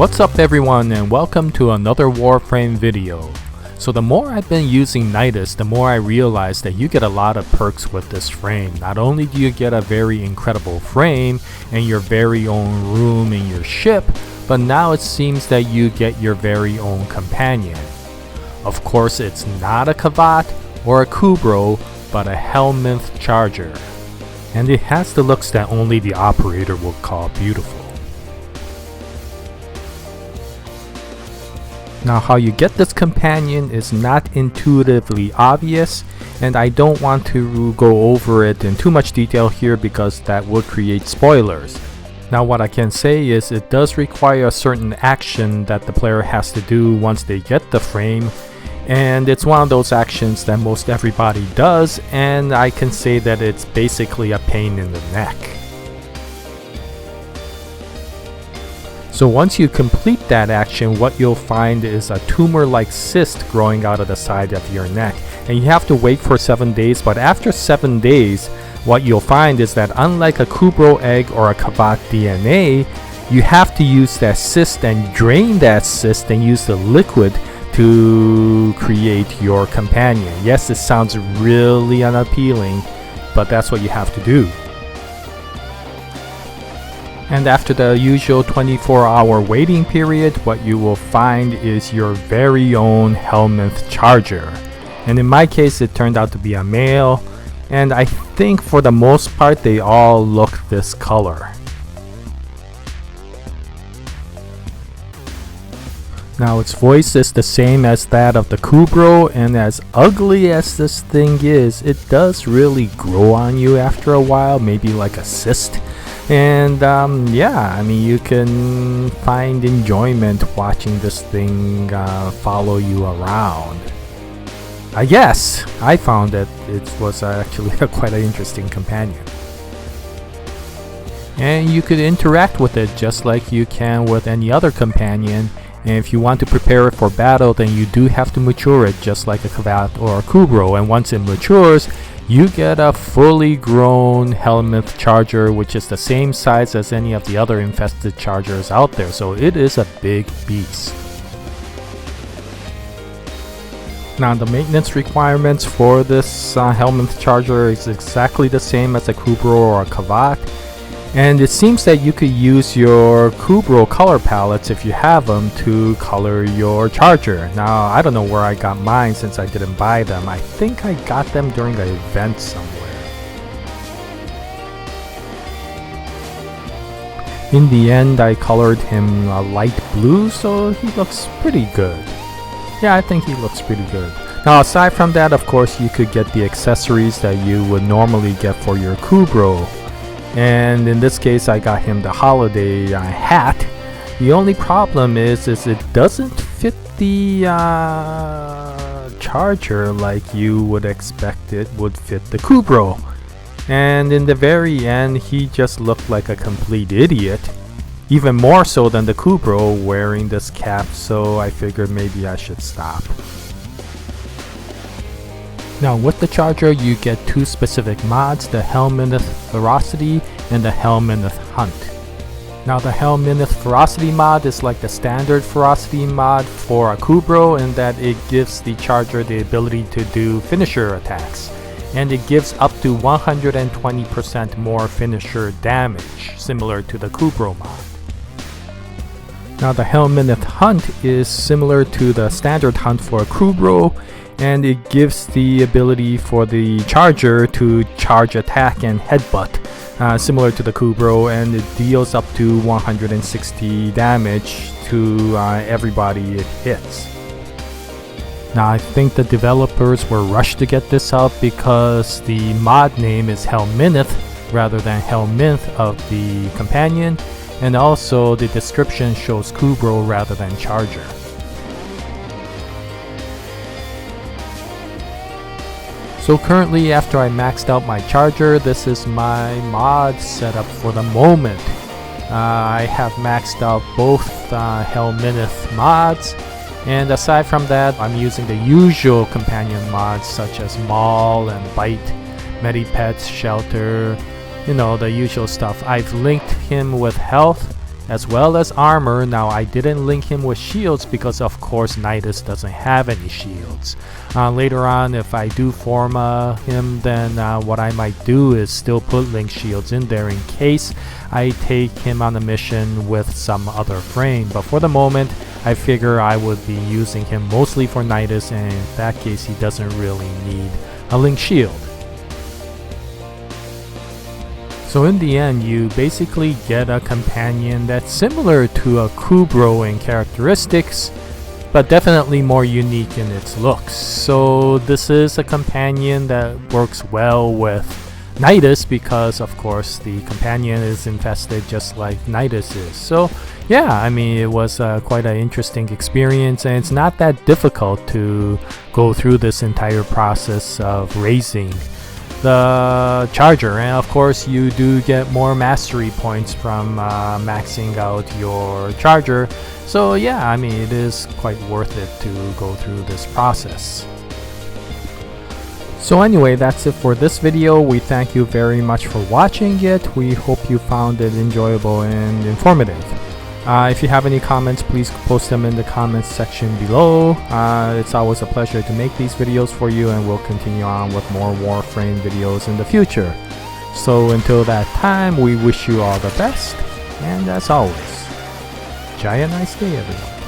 What's up everyone, and welcome to another Warframe video. So the more I've been using Nidus, the more I realize that you get a lot of perks with this frame. Not only do you get a very incredible frame and your very own room in your ship, but now it seems that you get your very own companion. Of course, it's not a Kavat or a Kubro, but a Helminth Charger. And it has the looks that only the operator would call beautiful. Now, how you get this companion is not intuitively obvious, and I don't want to go over it in too much detail here because that would create spoilers. Now, what I can say is it does require a certain action that the player has to do once they get the frame, and it's one of those actions that most everybody does, and I can say that it's basically a pain in the neck. So once you complete that action, what you'll find is a tumor-like cyst growing out of the side of your neck. And you have to wait for 7 days, but after 7 days, what you'll find is that unlike a Kubro egg or a Kavat DNA, you have to use that cyst and drain that cyst and use the liquid to create your companion. Yes, it sounds really unappealing, but that's what you have to do. And after the usual 24-hour waiting period, what you will find is your very own Helminth Charger. And in my case, it turned out to be a male, and I think for the most part they all look this color. Now, its voice is the same as that of the Kubro, and as ugly as this thing is, it does really grow on you after a while, maybe like a cyst. And yeah, I mean, you can find enjoyment watching this thing follow you around. I guess I found that it was actually quite an interesting companion. And you could interact with it just like you can with any other companion. And if you want to prepare it for battle, then you do have to mature it just like a Kavat or a Kubro. And once it matures, you get a fully grown Helminth Charger, which is the same size as any of the other infested chargers out there, so it is a big beast. Now, the maintenance requirements for this Helminth Charger is exactly the same as a Kubro or a Kavat, and it seems that you could use your Kubro color palettes if you have them to color your charger. Now, I don't know where I got mine since I didn't buy them. I think I got them during an event somewhere. In the end, I colored him a light blue, so he looks pretty good. Yeah, I think he looks pretty good. Now, aside from that, of course, you could get the accessories that you would normally get for your Kubro. And in this case, I got him the holiday hat. The only problem is it doesn't fit the charger like you would expect it would fit the Kubro. And in the very end, he just looked like a complete idiot. Even more so than the Kubro wearing this cap, so I figured maybe I should stop. Now, with the charger, you get two specific mods, the Helminth Ferocity and the Helminth Hunt. Now, the Helminth Ferocity mod is like the standard Ferocity mod for a Kubro in that it gives the charger the ability to do finisher attacks. And it gives up to 120% more finisher damage, similar to the Kubro mod. Now, the Helminth Hunt is similar to the standard Hunt for a Kubro, and it gives the ability for the charger to charge attack and headbutt, similar to the Kubro, and it deals up to 160 damage to everybody it hits. Now, I think the developers were rushed to get this out because the mod name is Helminth rather than Helminth of the companion, and also the description shows Kubro rather than charger. So currently, after I maxed out my charger, this is my mod setup for the moment. I have maxed out both Helminth mods, and aside from that, I'm using the usual companion mods such as Maul and Bite, Medipets, Shelter, you know, the usual stuff. I've linked him with health as well as armor. Now I didn't link him with shields because of course Nidus doesn't have any shields. Later on, if I do form him, then what I might do is still put link shields in there in case I take him on a mission with some other frame. But for the moment, I figure I would be using him mostly for Nidus, and in that case he doesn't really need a link shield. So in the end, you basically get a companion that's similar to a Kubro in characteristics, but definitely more unique in its looks. So this is a companion that works well with Nidus because of course the companion is infested just like Nidus is. So yeah, I mean, it was quite an interesting experience, and it's not that difficult to go through this entire process of raising the charger. And of course you do get more mastery points from maxing out your charger. So yeah, I mean, it is quite worth it to go through this process. So anyway, that's it for this video. We thank you very much for watching it. We hope you found it enjoyable and informative. If you have any comments, please post them in the comments section below. It's always a pleasure to make these videos for you, and we'll continue on with more Warframe videos in the future. So until that time, we wish you all the best, and as always, Jaya, nice day everyone.